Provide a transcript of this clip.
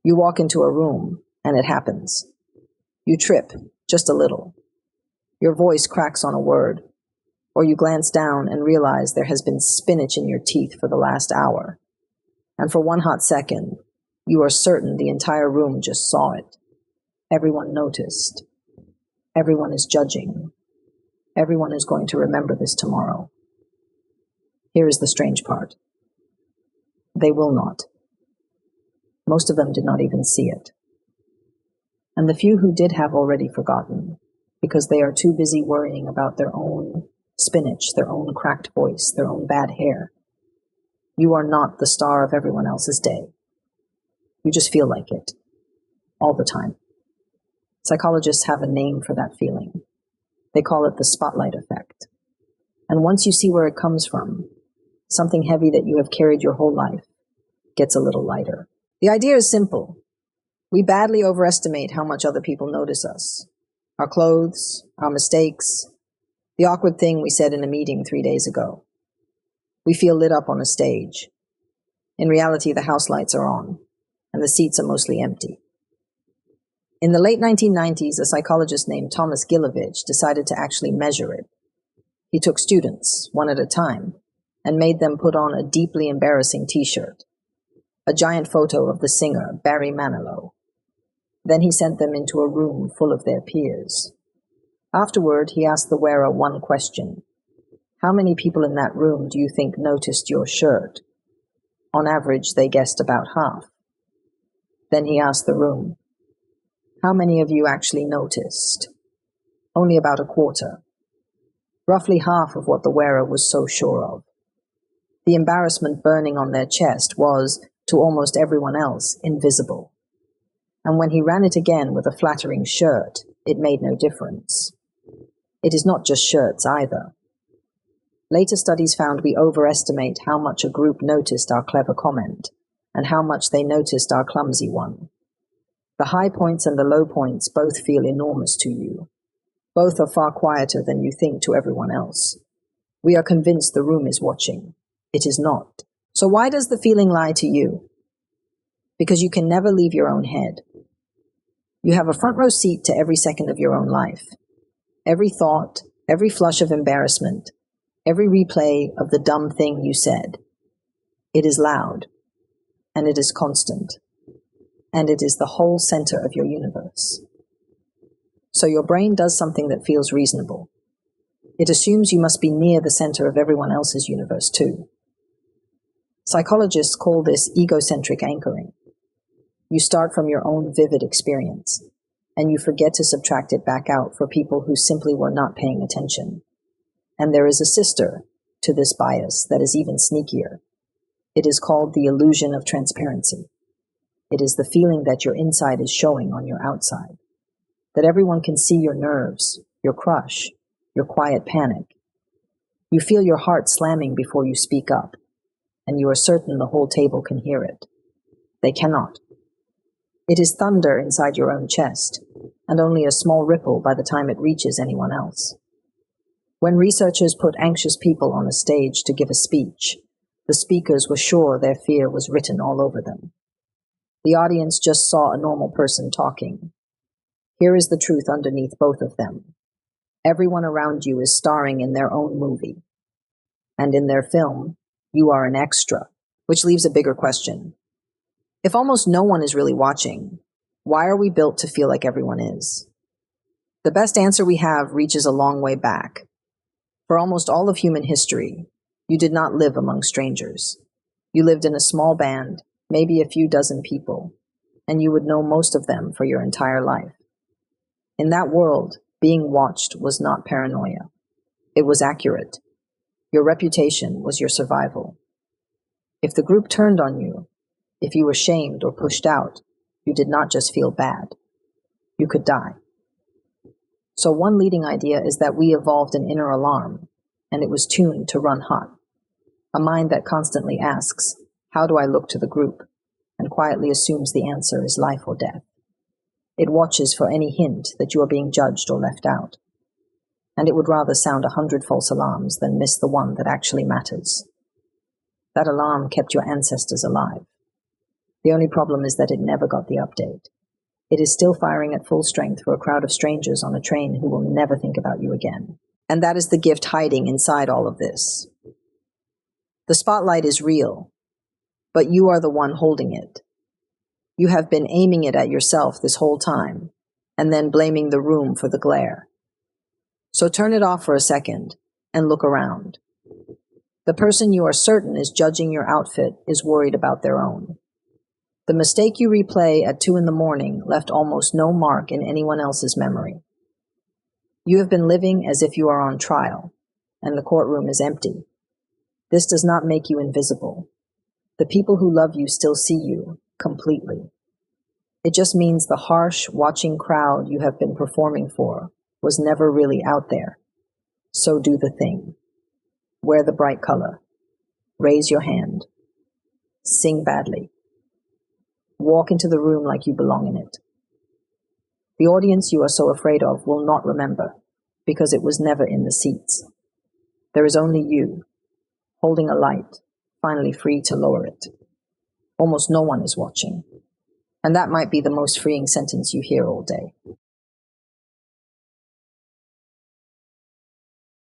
You walk into a room, and it happens. You trip, just a little. Your voice cracks on a word, or you glance down and realize there has been spinach in your teeth for the last hour. And for one hot second, you are certain the entire room just saw it. Everyone noticed. Everyone is judging. Everyone is going to remember this tomorrow. Here is the strange part. They will not. Most of them did not even see it. And the few who did have already forgotten, because they are too busy worrying about their own spinach, their own cracked voice, their own bad hair. You are not the star of everyone else's day. You just feel like it, all the time. Psychologists have a name for that feeling. They call it the spotlight effect. And once you see where it comes from, something heavy that you have carried your whole life gets a little lighter. The idea is simple. We badly overestimate how much other people notice us. Our clothes, our mistakes, the awkward thing we said in a meeting 3 days ago. We feel lit up on a stage. In reality, the house lights are on, and the seats are mostly empty. In the late 1990s, a psychologist named Thomas Gilovich decided to actually measure it. He took students, one at a time, and made them put on a deeply embarrassing t-shirt, a giant photo of the singer Barry Manilow. Then he sent them into a room full of their peers. Afterward, he asked the wearer one question. How many people in that room do you think noticed your shirt? On average, they guessed about half. Then he asked the room, how many of you actually noticed? Only about a quarter. Roughly half of what the wearer was so sure of. The embarrassment burning on their chest was, to almost everyone else, invisible. And when he ran it again with a flattering shirt, it made no difference. It is not just shirts either. Later studies found we overestimate how much a group noticed our clever comment, and how much they noticed our clumsy one. The high points and the low points both feel enormous to you. Both are far quieter than you think to everyone else. We are convinced the room is watching. It is not. So why does the feeling lie to you? Because you can never leave your own head. You have a front row seat to every second of your own life. Every thought, every flush of embarrassment, every replay of the dumb thing you said. It is loud, and it is constant, and it is the whole center of your universe. So your brain does something that feels reasonable. It assumes you must be near the center of everyone else's universe too. Psychologists call this egocentric anchoring. You start from your own vivid experience, and you forget to subtract it back out for people who simply were not paying attention. And there is a sister to this bias that is even sneakier. It is called the illusion of transparency. It is the feeling that your inside is showing on your outside, that everyone can see your nerves, your crush, your quiet panic. You feel your heart slamming before you speak up, and you are certain the whole table can hear it. They cannot. It is thunder inside your own chest, and only a small ripple by the time it reaches anyone else. When researchers put anxious people on a stage to give a speech, the speakers were sure their fear was written all over them. The audience just saw a normal person talking. Here is the truth underneath both of them. Everyone around you is starring in their own movie. And in their film, you are an extra, which leaves a bigger question. If almost no one is really watching, why are we built to feel like everyone is? The best answer we have reaches a long way back. For almost all of human history, you did not live among strangers. You lived in a small band, maybe a few dozen people, and you would know most of them for your entire life. In that world, being watched was not paranoia. It was accurate. Your reputation was your survival. If the group turned on you, if you were shamed or pushed out, you did not just feel bad. You could die. So one leading idea is that we evolved an inner alarm, and it was tuned to run hot. A mind that constantly asks, how do I look to the group? And quietly assumes the answer is life or death. It watches for any hint that you are being judged or left out. And it would rather sound 100 false alarms than miss the one that actually matters. That alarm kept your ancestors alive. The only problem is that it never got the update. It is still firing at full strength for a crowd of strangers on a train who will never think about you again. And that is the gift hiding inside all of this. The spotlight is real, but you are the one holding it. You have been aiming it at yourself this whole time, and then blaming the room for the glare. So turn it off for a second and look around. The person you are certain is judging your outfit is worried about their own. The mistake you replay at 2 a.m. left almost no mark in anyone else's memory. You have been living as if you are on trial, and the courtroom is empty. This does not make you invisible. The people who love you still see you completely. It just means the harsh, watching crowd you have been performing for was never really out there. So do the thing. Wear the bright color. Raise your hand. Sing badly. Walk into the room like you belong in it. The audience you are so afraid of will not remember, because it was never in the seats. There is only you, holding a light, finally free to lower it. Almost no one is watching. And that might be the most freeing sentence you hear all day.